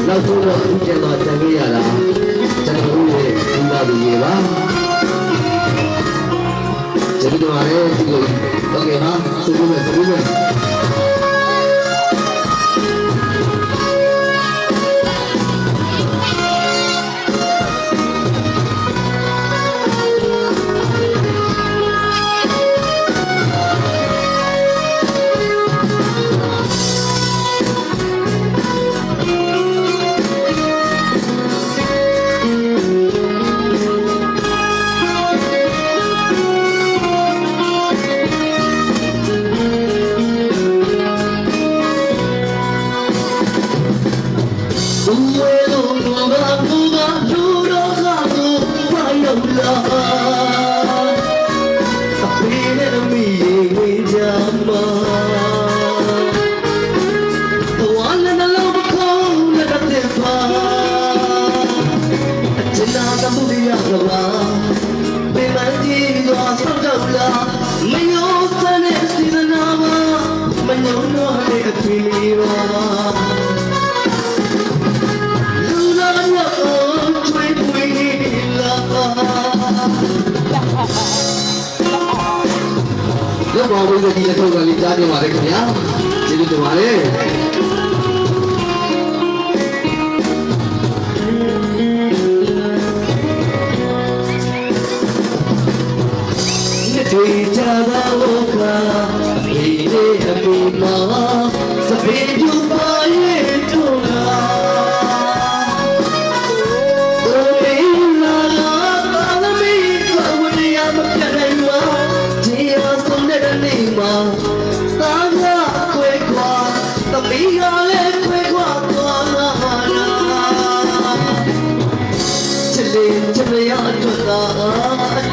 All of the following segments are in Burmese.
နောက်ဆုံးတော့ဦးကျန်တော်တန်ခဲ့ရတာကျွန်တော်တို့ရဲ့ဒီပါလူကြီးပါကျေးဇူးတင်ပါတယ်ဒီလိုဟုတ်ကဲ့ပါသူတို့နဲ့သူတို့နဲ့လက်ပေါ်ဝိသတိလက်ထုတ်ကလေးကြားနေပါလေခင်ဗျာကျေးဇူးတင်ပါတယ်ဒီကြတာလောကဒီလေးအမိမာစပင်းပြပါရဲ့ထုံးလာ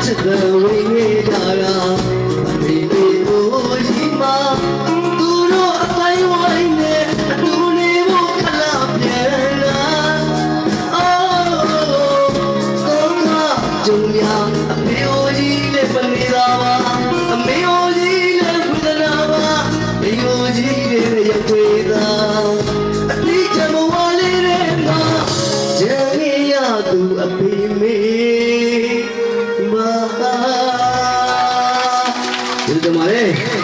ချစ်တဲ့ဝိငေးတာရာမိမိတို့ရှိမှသူတို့အတိုင်းဝိုင်းနဲ့အတူနေဖို့ခလာပြန်လာအော်သောကကြုံရအမေအိုကြီးနဲ့ပနေသာပါအမေအိုကြီးနဲ့ဝိသနာပါမေအိုကြီးနဲ့ရုပ်သေးသာအတိတ်ဘဝလေးတွေမှာကျန်ရသူအဖေမေဒီမှာလေ